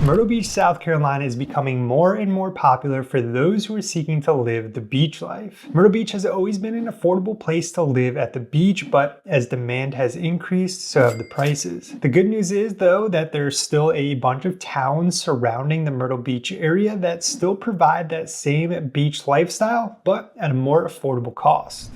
Myrtle Beach, South Carolina is becoming more and more popular for those who are seeking to live the beach life. Myrtle Beach has always been an affordable place to live at the beach, but as demand has increased, so have the prices. The good news is, though, that there's still a bunch of towns surrounding the Myrtle Beach area that still provide that same beach lifestyle, but at a more affordable cost.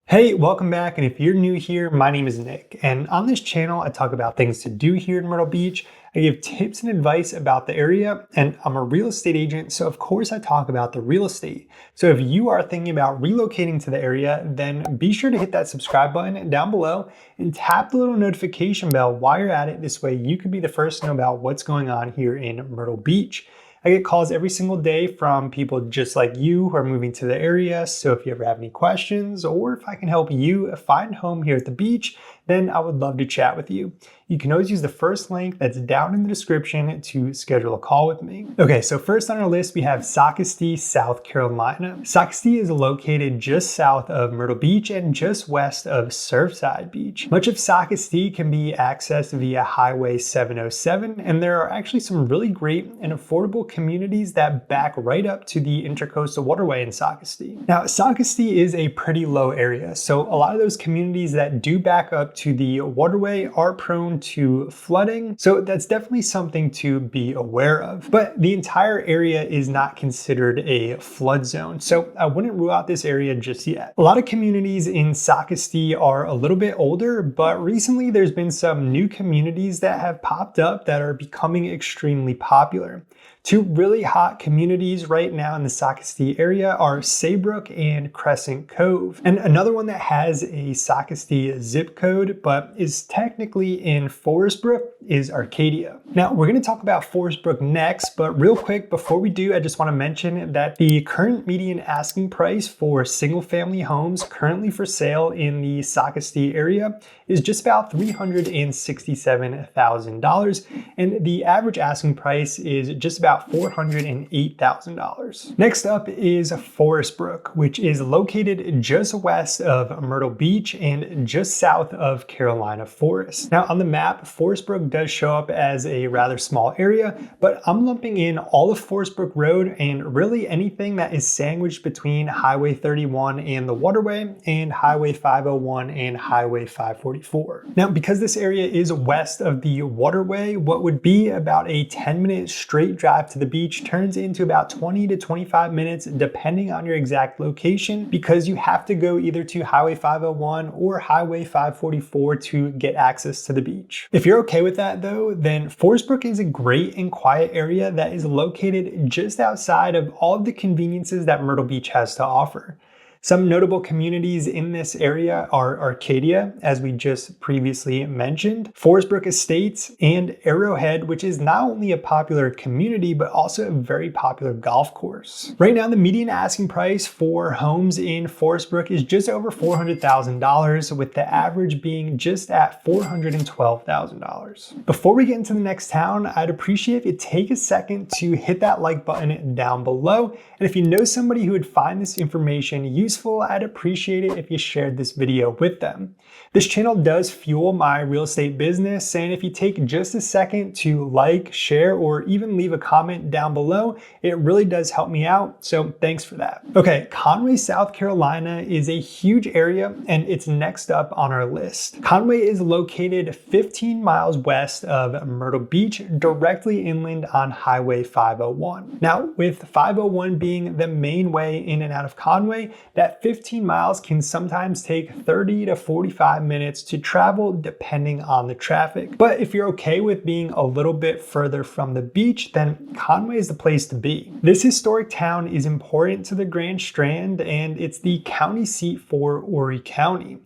Hey, welcome back, and if you're new here, my name is Nick, and on this channel I talk about things to do here in Myrtle Beach. I give tips and advice about the area, and I'm a real estate agent, so of course I talk about the real estate. So if you are thinking about relocating to the area, then be sure to hit that subscribe button down below and tap the little notification bell while you're at it. This way you can be the first to know about what's going on here in Myrtle Beach. I get calls every single day from people just like you who are moving to the area. So if you ever have any questions, or if I can help you find home here at the beach, then I would love to chat with you. You can always use the first link that's down in the description to schedule a call with me. Okay, so first on our list, we have Socastee, South Carolina. Socastee is located just south of Myrtle Beach and just west of Surfside Beach. Much of Socastee can be accessed via Highway 707, and there are actually some really great and affordable communities that back right up to the Intercoastal Waterway in Socastee. Now, Socastee is a pretty low area, so a lot of those communities that do back up to the waterway are prone to flooding, so that's definitely something to be aware of. But the entire area is not considered a flood zone, so I wouldn't rule out this area just yet. A lot of communities in Socastee are a little bit older, but recently there's been some new communities that have popped up that are becoming extremely popular. Two really hot communities right now in the Socastee area are Saybrook and Crescent Cove. And another one that has a Socastee zip code but is technically in Forestbrook is Arcadia. Now we're going to talk about Forestbrook next, but real quick before we do, I just want to mention that the current median asking price for single family homes currently for sale in the Socastee area is just about $367,000, and the average asking price is just about $408,000. Next up is Forestbrook, which is located just west of Myrtle Beach and just south of Carolina Forest. Now on the map, Forestbrook does show up as a rather small area, but I'm lumping in all of Forestbrook Road and really anything that is sandwiched between Highway 31 and the waterway and Highway 501 and Highway 544. Now, because this area is west of the waterway, what would be about a 10-minute straight drive to the beach turns into about 20 to 25 minutes depending on your exact location, because you have to go either to Highway 501 or Highway 544 to get access to the beach. If you're okay with that though, then Forestbrook is a great and quiet area that is located just outside of all of the conveniences that Myrtle Beach has to offer. Some notable communities in this area are Arcadia, as we just previously mentioned, Forestbrook Estates, and Arrowhead, which is not only a popular community, but also a very popular golf course. Right now, the median asking price for homes in Forestbrook is just over $400,000, with the average being just at $412,000. Before we get into the next town, I'd appreciate if you take a second to hit that like button down below. And if you know somebody who would find this information useful, I'd appreciate it if you shared this video with them. This channel does fuel my real estate business, and if you take just a second to like, share, or even leave a comment down below, it really does help me out, so thanks for that. Okay, Conway, South Carolina is a huge area, and it's next up on our list. Conway is located 15 miles west of Myrtle Beach, directly inland on Highway 501. Now, with 501 being the main way in and out of Conway, that 15 miles can sometimes take 30 to 45 minutes to travel depending on the traffic. But if you're okay with being a little bit further from the beach, then Conway is the place to be. This historic town is important to the Grand Strand, and it's the county seat for Horry County.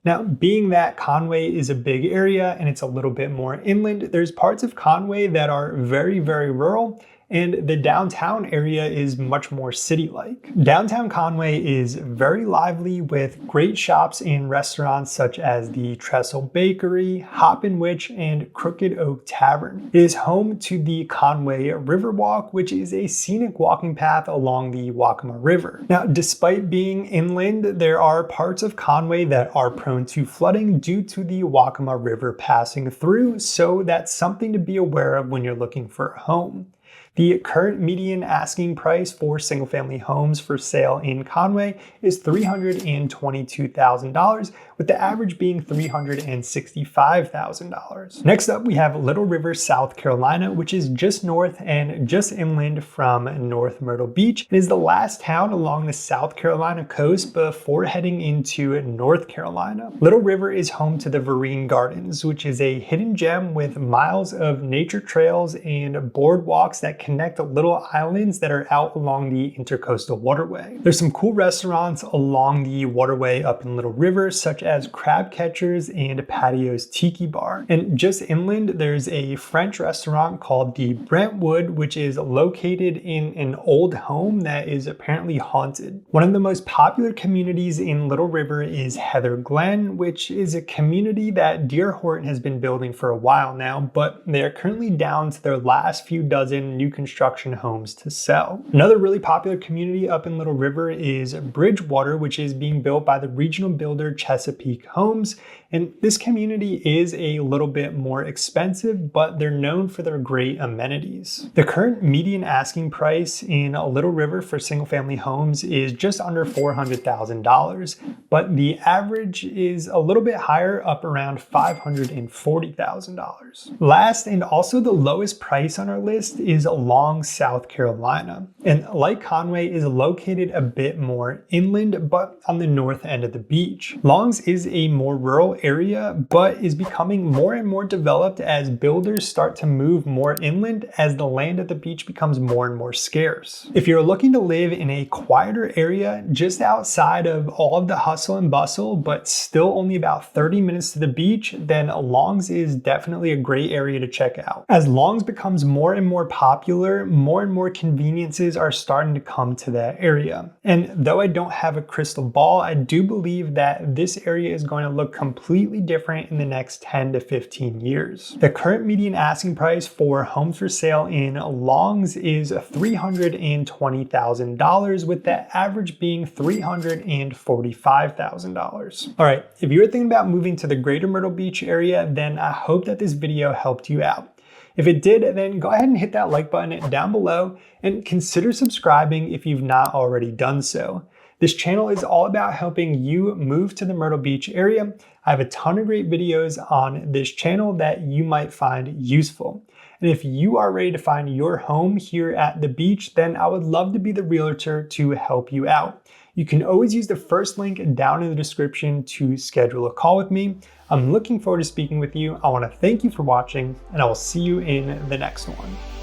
Now, being that Conway is a big area and it's a little bit more inland, there's parts of Conway that are very, very rural, and the downtown area is much more city-like. Downtown Conway is very lively with great shops and restaurants such as the Trestle Bakery, Hop and Witch, and Crooked Oak Tavern. It is home to the Conway Riverwalk, which is a scenic walking path along the Waccamaw River. Now, despite being inland, there are parts of Conway that are prone to flooding due to the Waccamaw River passing through, so that's something to be aware of when you're looking for a home. The current median asking price for single-family homes for sale in Conway is $322,000, with the average being $365,000. Next up, we have Little River, South Carolina, which is just north and just inland from North Myrtle Beach. It is the last town along the South Carolina coast before heading into North Carolina. Little River is home to the Vereen Gardens, which is a hidden gem with miles of nature trails and boardwalks that connect little islands that are out along the intercoastal waterway. There's some cool restaurants along the waterway up in Little River, such as Crab Catchers and Patio's Tiki Bar. And just inland, there's a French restaurant called the Brentwood, which is located in an old home that is apparently haunted. One of the most popular communities in Little River is Heather Glen, which is a community that D.R. Horton has been building for a while now, but they are currently down to their last few dozen new construction homes to sell. Another really popular community up in Little River is Bridgewater, which is being built by the regional builder Chesapeake Homes. And this community is a little bit more expensive, but they're known for their great amenities. The current median asking price in Little River for single-family homes is just under $400,000, but the average is a little bit higher, up around $540,000. Last, and also the lowest price on our list, is Long, South Carolina. And like Conway, is located a bit more inland, but on the north end of the beach. Long's is a more rural area, but is becoming more and more developed as builders start to move more inland as the land at the beach becomes more and more scarce. If you're looking to live in a quieter area just outside of all of the hustle and bustle, but still only about 30 minutes to the beach, then Long's is definitely a great area to check out. As Long's becomes more and more popular, more and more conveniences are starting to come to that area. And though I don't have a crystal ball, I do believe that this area is going to look completely different in the next 10 to 15 years. The current median asking price for homes for sale in Long's is $320,000, with the average being $345,000. All right, if you're thinking about moving to the greater Myrtle Beach area, then I hope that this video helped you out. If it did, then go ahead and hit that like button down below and consider subscribing if you've not already done so. This channel is all about helping you move to the Myrtle Beach area. I have a ton of great videos on this channel that you might find useful. And if you are ready to find your home here at the beach, then I would love to be the realtor to help you out. You can always use the first link down in the description to schedule a call with me. I'm looking forward to speaking with you. I want to thank you for watching, and I will see you in the next one.